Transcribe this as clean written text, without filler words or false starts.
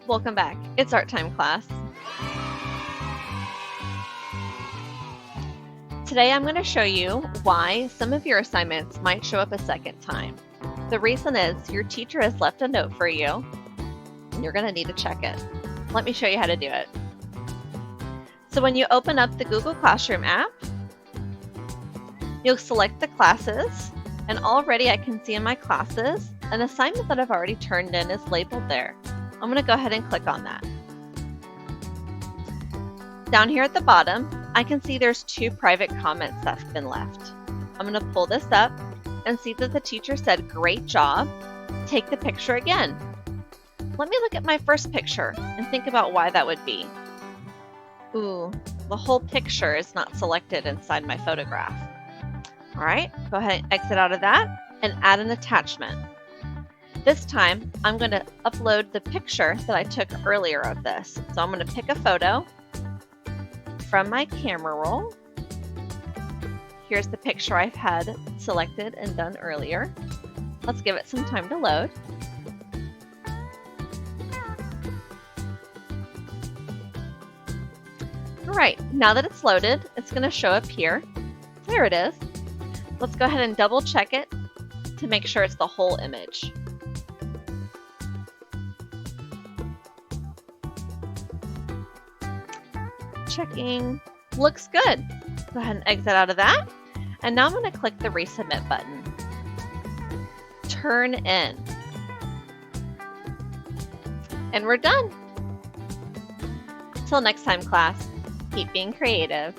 Welcome back. It's art time class. Today I'm going to show you why some of your assignments might show up a second time. The reason is your teacher has left a note for you and you're going to need to check it. Let me show you how to do it. So when you open up the Google Classroom app, you'll select the classes, and already I can see in my classes an assignment that I've already turned in is labeled there. I'm going to go ahead and click on that. Down here at the bottom, I can see there's 2 private comments that have been left. I'm going to pull this up and see that the teacher said, "Great job. Take the picture again." Let me look at my first picture and think about why that would be. Ooh, the whole picture is not selected inside my photograph. All right, go ahead and exit out of that and add an attachment. This time, I'm going to upload the picture that I took earlier of this. So I'm going to pick a photo from my camera roll. Here's the picture I've had selected and done earlier. Let's give it some time to load. All right, now that it's loaded, it's going to show up here. There it is. Let's go ahead and double check it to make sure it's the whole image. Checking. Looks good. Go ahead and exit out of that. And now I'm going to click the resubmit button. Turn in. And we're done. Till next time, class, keep being creative.